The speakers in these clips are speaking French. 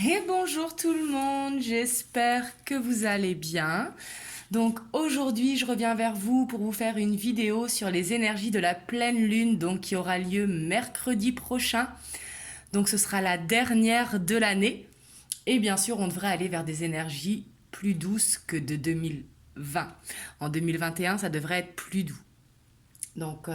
Et bonjour tout le monde, j'espère que vous allez bien. Donc aujourd'hui, je reviens vers vous pour vous faire une vidéo sur les énergies de la pleine lune, donc qui aura lieu mercredi prochain. Donc ce sera la dernière de l'année. Et bien sûr, on devrait aller vers des énergies plus douces que de 2020. En 2021, ça devrait être plus doux. Donc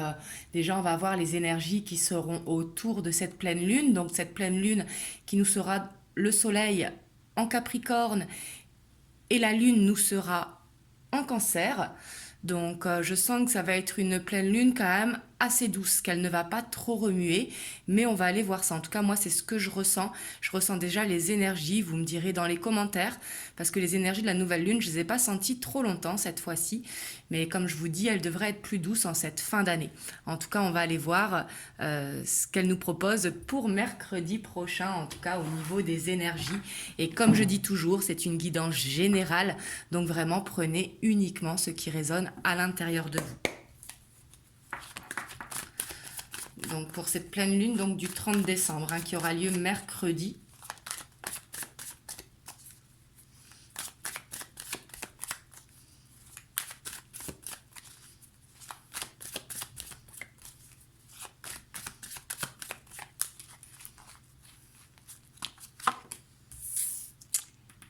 déjà, on va voir les énergies qui seront autour de cette pleine lune. Donc cette pleine lune qui nous sera le soleil en Capricorne et la lune nous sera en Cancer. Donc je sens que ça va être une pleine lune quand même assez douce, qu'elle ne va pas trop remuer, mais on va aller voir ça. En tout cas, moi, c'est ce que je ressens. Je ressens déjà les énergies, vous me direz dans les commentaires, parce que les énergies de la nouvelle lune, je ne les ai pas senties trop longtemps cette fois-ci, mais comme je vous dis, elles devraient être plus douces en cette fin d'année. En tout cas, on va aller voir ce qu'elle nous propose pour mercredi prochain, en tout cas au niveau des énergies. Et comme je dis toujours, c'est une guidance générale, donc vraiment prenez uniquement ce qui résonne à l'intérieur de vous. Donc pour cette pleine lune donc du 30 décembre qui aura lieu mercredi.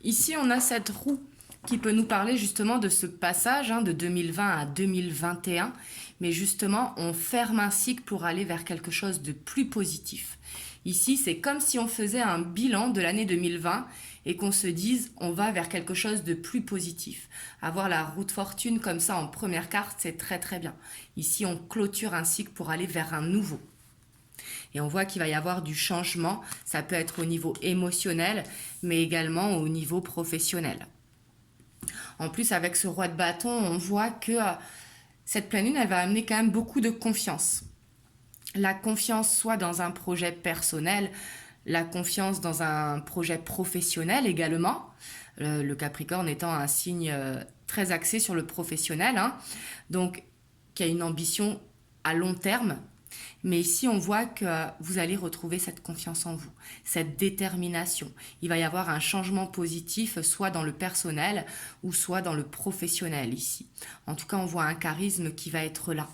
Ici, on a cette roue qui peut nous parler justement de ce passage de 2020 à 2021. Mais justement, on ferme un cycle pour aller vers quelque chose de plus positif. Ici, c'est comme si on faisait un bilan de l'année 2020 et qu'on se dise on va vers quelque chose de plus positif. Avoir la roue de fortune comme ça en première carte, c'est très très bien. Ici, on clôture un cycle pour aller vers un nouveau. Et on voit qu'il va y avoir du changement. Ça peut être au niveau émotionnel, mais également au niveau professionnel. En plus, avec ce roi de bâton, on voit que cette pleine lune, elle va amener quand même beaucoup de confiance. La confiance soit dans un projet personnel, la confiance dans un projet professionnel également. Le Capricorne étant un signe très axé sur le professionnel, donc qui a une ambition à long terme. Mais ici, on voit que vous allez retrouver cette confiance en vous, cette détermination. Il va y avoir un changement positif, soit dans le personnel ou soit dans le professionnel ici. En tout cas, on voit un charisme qui va être là.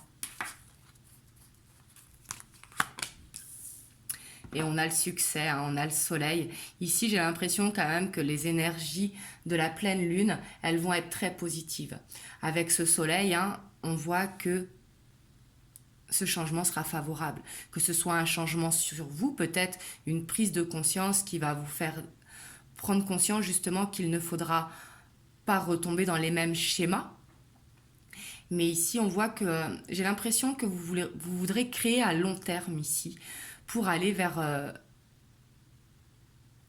Et on a le succès, on a le soleil. Ici, j'ai l'impression quand même que les énergies de la pleine lune, elles vont être très positives. Avec ce soleil, on voit que ce changement sera favorable. Que ce soit un changement sur vous, peut-être une prise de conscience qui va vous faire prendre conscience justement qu'il ne faudra pas retomber dans les mêmes schémas. Mais ici, on voit que j'ai l'impression que vous voudrez créer à long terme ici pour aller vers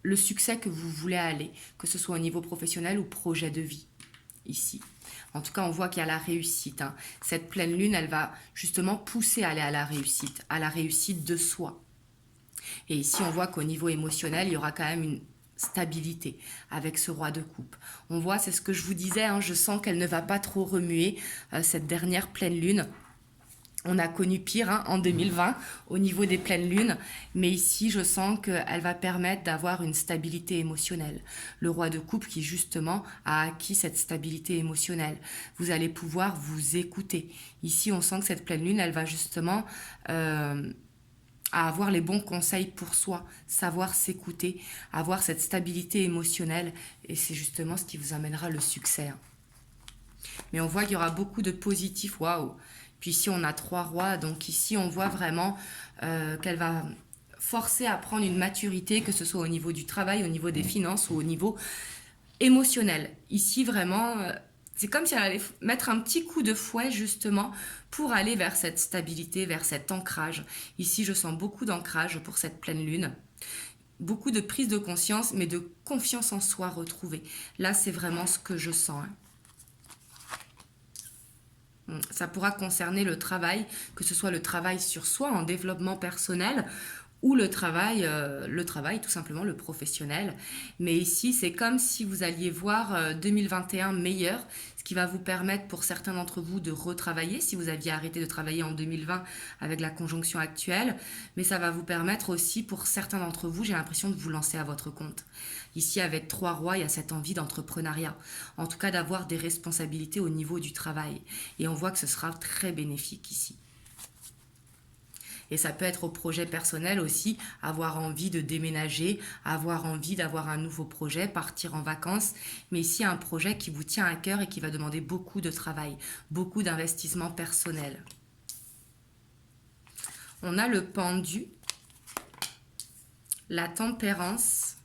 le succès que vous voulez aller, que ce soit au niveau professionnel ou projet de vie ici. En tout cas, on voit qu'il y a la réussite. Cette pleine lune, elle va justement pousser à aller à la réussite de soi. Et ici, on voit qu'au niveau émotionnel, il y aura quand même une stabilité avec ce roi de coupe. On voit, c'est ce que je vous disais, je sens qu'elle ne va pas trop remuer cette dernière pleine lune. On a connu pire en 2020 au niveau des pleines lunes, mais ici je sens qu'elle va permettre d'avoir une stabilité émotionnelle. Le roi de coupe qui justement a acquis cette stabilité émotionnelle. Vous allez pouvoir vous écouter. Ici on sent que cette pleine lune, elle va justement à avoir les bons conseils pour soi, savoir s'écouter, avoir cette stabilité émotionnelle, et c'est justement ce qui vous amènera le succès. Mais on voit qu'il y aura beaucoup de positifs, waouh. Puis ici, on a 3 rois, donc ici, on voit vraiment qu'elle va forcer à prendre une maturité, que ce soit au niveau du travail, au niveau des finances ou au niveau émotionnel. Ici, vraiment, c'est comme si elle allait mettre un petit coup de fouet, justement, pour aller vers cette stabilité, vers cet ancrage. Ici, je sens beaucoup d'ancrage pour cette pleine lune. Beaucoup de prise de conscience, mais de confiance en soi retrouvée. Là, c'est vraiment ce que je sens. Ça pourra concerner le travail, que ce soit le travail sur soi en développement personnel ou le travail, tout simplement, le professionnel. Mais ici, c'est comme si vous alliez voir 2021 meilleur, ce qui va vous permettre pour certains d'entre vous de retravailler si vous aviez arrêté de travailler en 2020 avec la conjonction actuelle. Mais ça va vous permettre aussi pour certains d'entre vous, j'ai l'impression de vous lancer à votre compte. Ici, avec 3 rois, il y a cette envie d'entrepreneuriat, en tout cas d'avoir des responsabilités au niveau du travail. Et on voit que ce sera très bénéfique ici. Et ça peut être au projet personnel aussi, avoir envie de déménager, avoir envie d'avoir un nouveau projet, partir en vacances. Mais ici, un projet qui vous tient à cœur et qui va demander beaucoup de travail, beaucoup d'investissement personnel. On a le pendu, la tempérance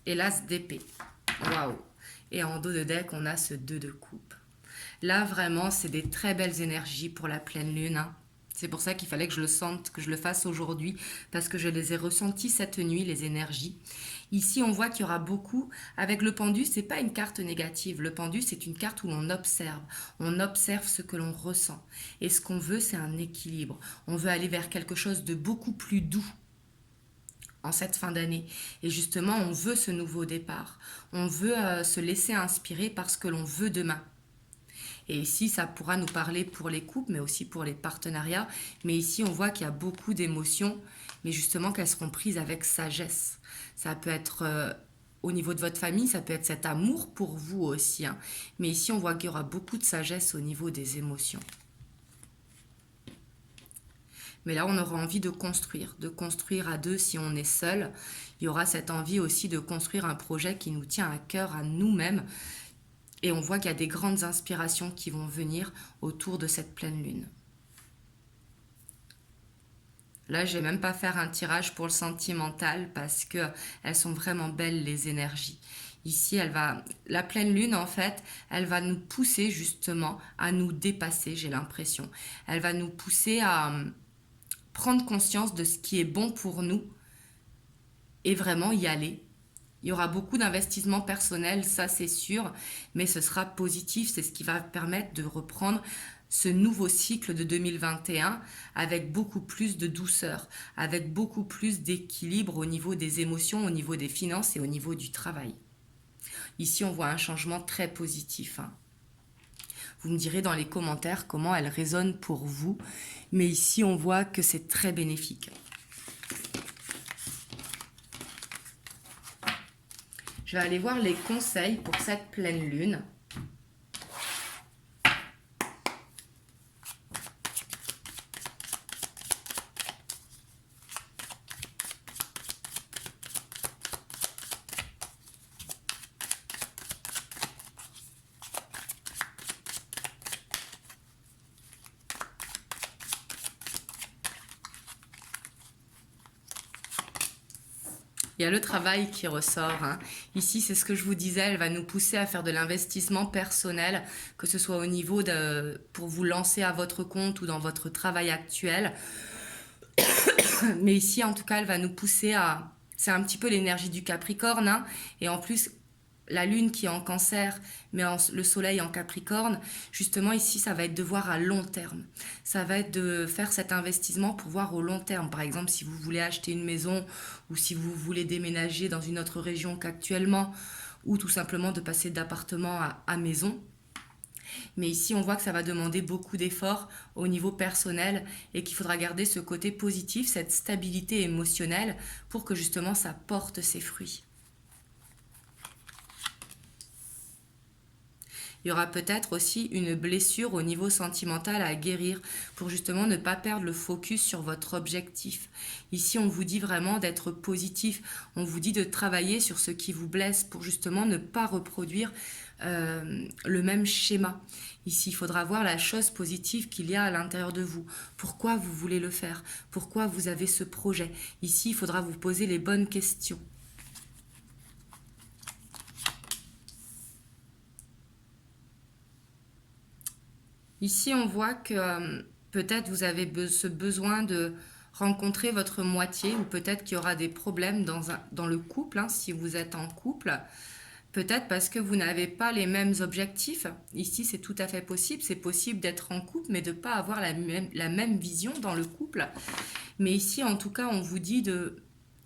et l'as d'épée. Waouh! Et en dos de deck, on a ce 2 de coupe. Là, vraiment, c'est des très belles énergies pour la pleine lune, hein. C'est pour ça qu'il fallait que je le sente, que je le fasse aujourd'hui, parce que je les ai ressenties cette nuit, les énergies. Ici, on voit qu'il y aura beaucoup. Avec le pendu, c'est pas une carte négative. Le pendu, c'est une carte où l'on observe. On observe ce que l'on ressent. Et ce qu'on veut, c'est un équilibre. On veut aller vers quelque chose de beaucoup plus doux en cette fin d'année. Et justement, on veut ce nouveau départ. On veut se laisser inspirer par ce que l'on veut demain. Et ici, ça pourra nous parler pour les couples, mais aussi pour les partenariats. Mais ici, on voit qu'il y a beaucoup d'émotions, mais justement qu'elles seront prises avec sagesse. Ça peut être au niveau de votre famille, ça peut être cet amour pour vous aussi, hein. Mais ici, on voit qu'il y aura beaucoup de sagesse au niveau des émotions. Mais là, on aura envie de construire à deux si on est seul. Il y aura cette envie aussi de construire un projet qui nous tient à cœur, à nous-mêmes. Et on voit qu'il y a des grandes inspirations qui vont venir autour de cette pleine lune. Là, je ne vais même pas faire un tirage pour le sentimental parce qu'elles sont vraiment belles, les énergies. Ici, la pleine lune, en fait, elle va nous pousser justement à nous dépasser, j'ai l'impression. Elle va nous pousser à prendre conscience de ce qui est bon pour nous et vraiment y aller. Il y aura beaucoup d'investissements personnels, ça c'est sûr, mais ce sera positif. C'est ce qui va permettre de reprendre ce nouveau cycle de 2021 avec beaucoup plus de douceur, avec beaucoup plus d'équilibre au niveau des émotions, au niveau des finances et au niveau du travail. Ici, on voit un changement très positif, hein. Vous me direz dans les commentaires comment elle résonne pour vous, mais ici, on voit que c'est très bénéfique. Je vais aller voir les conseils pour cette pleine lune. Il y a le travail qui ressort, hein. Ici, c'est ce que je vous disais, elle va nous pousser à faire de l'investissement personnel, que ce soit au niveau pour vous lancer à votre compte ou dans votre travail actuel. Mais ici, en tout cas, elle va nous pousser à... C'est un petit peu l'énergie du Capricorne, hein. Et en plus, la lune qui est en Cancer, mais le soleil en Capricorne, justement ici, ça va être de voir à long terme. Ça va être de faire cet investissement pour voir au long terme. Par exemple, si vous voulez acheter une maison ou si vous voulez déménager dans une autre région qu'actuellement, ou tout simplement de passer d'appartement à maison. Mais ici, on voit que ça va demander beaucoup d'efforts au niveau personnel et qu'il faudra garder ce côté positif, cette stabilité émotionnelle pour que justement ça porte ses fruits. Il y aura peut-être aussi une blessure au niveau sentimental à guérir pour justement ne pas perdre le focus sur votre objectif. Ici, on vous dit vraiment d'être positif. On vous dit de travailler sur ce qui vous blesse pour justement ne pas reproduire le même schéma. Ici, il faudra voir la chose positive qu'il y a à l'intérieur de vous. Pourquoi vous voulez le faire? Pourquoi vous avez ce projet? Ici, il faudra vous poser les bonnes questions. Ici, on voit que peut-être vous avez ce besoin de rencontrer votre moitié ou peut-être qu'il y aura des problèmes dans le couple, hein, si vous êtes en couple. Peut-être parce que vous n'avez pas les mêmes objectifs. Ici, c'est tout à fait possible. C'est possible d'être en couple, mais de ne pas avoir la même vision dans le couple. Mais ici, en tout cas, on vous dit de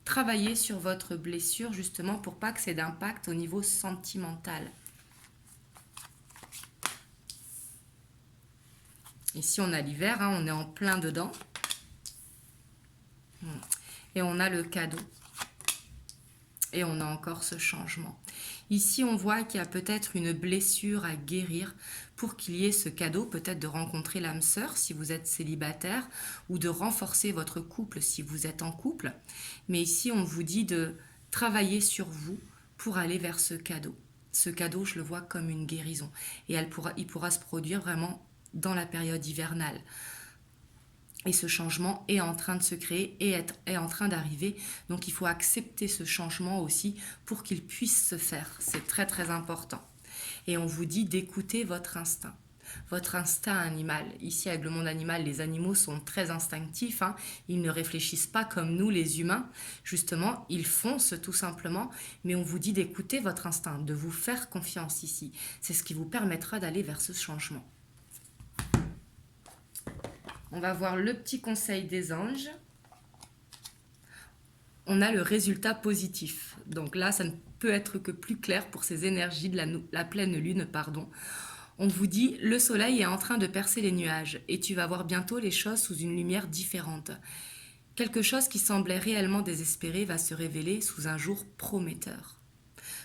travailler sur votre blessure justement pour pas que c'est d'impact au niveau sentimental. Ici, on a l'hiver, hein, on est en plein dedans. Et on a le cadeau. Et on a encore ce changement. Ici, on voit qu'il y a peut-être une blessure à guérir pour qu'il y ait ce cadeau, peut-être de rencontrer l'âme sœur si vous êtes célibataire ou de renforcer votre couple si vous êtes en couple. Mais ici, on vous dit de travailler sur vous pour aller vers ce cadeau. Ce cadeau, je le vois comme une guérison. Et il pourra se produire vraiment dans la période hivernale. Et ce changement est en train de se créer et est en train d'arriver. Donc il faut accepter ce changement aussi pour qu'il puisse se faire. C'est très très important. Et on vous dit d'écouter votre instinct. Votre instinct animal. Ici, avec le monde animal, les animaux sont très instinctifs. Hein. Ils ne réfléchissent pas comme nous, les humains. Justement, ils foncent tout simplement. Mais on vous dit d'écouter votre instinct, de vous faire confiance ici. C'est ce qui vous permettra d'aller vers ce changement. On va voir le petit conseil des anges. On a le résultat positif. Donc là, ça ne peut être que plus clair pour ces énergies de la pleine lune. On vous dit, le soleil est en train de percer les nuages et tu vas voir bientôt les choses sous une lumière différente. Quelque chose qui semblait réellement désespéré va se révéler sous un jour prometteur.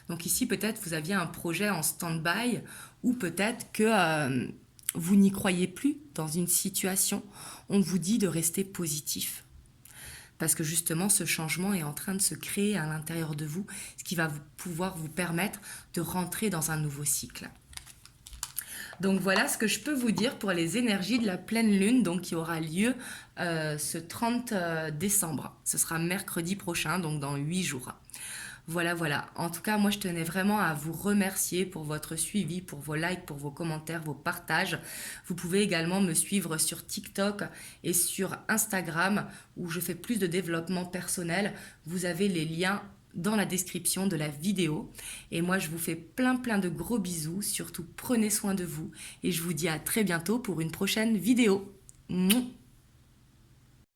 Donc ici, peut-être vous aviez un projet en stand-by ou peut-être que... vous n'y croyez plus dans une situation, on vous dit de rester positif. Parce que justement, ce changement est en train de se créer à l'intérieur de vous, ce qui va pouvoir vous permettre de rentrer dans un nouveau cycle. Donc voilà ce que je peux vous dire pour les énergies de la pleine lune, donc qui aura lieu ce 30 décembre. Ce sera mercredi prochain, donc dans 8 jours. Voilà. En tout cas, moi, je tenais vraiment à vous remercier pour votre suivi, pour vos likes, pour vos commentaires, vos partages. Vous pouvez également me suivre sur TikTok et sur Instagram où je fais plus de développement personnel. Vous avez les liens dans la description de la vidéo. Et moi, je vous fais plein de gros bisous. Surtout, prenez soin de vous. Et je vous dis à très bientôt pour une prochaine vidéo. Mouah.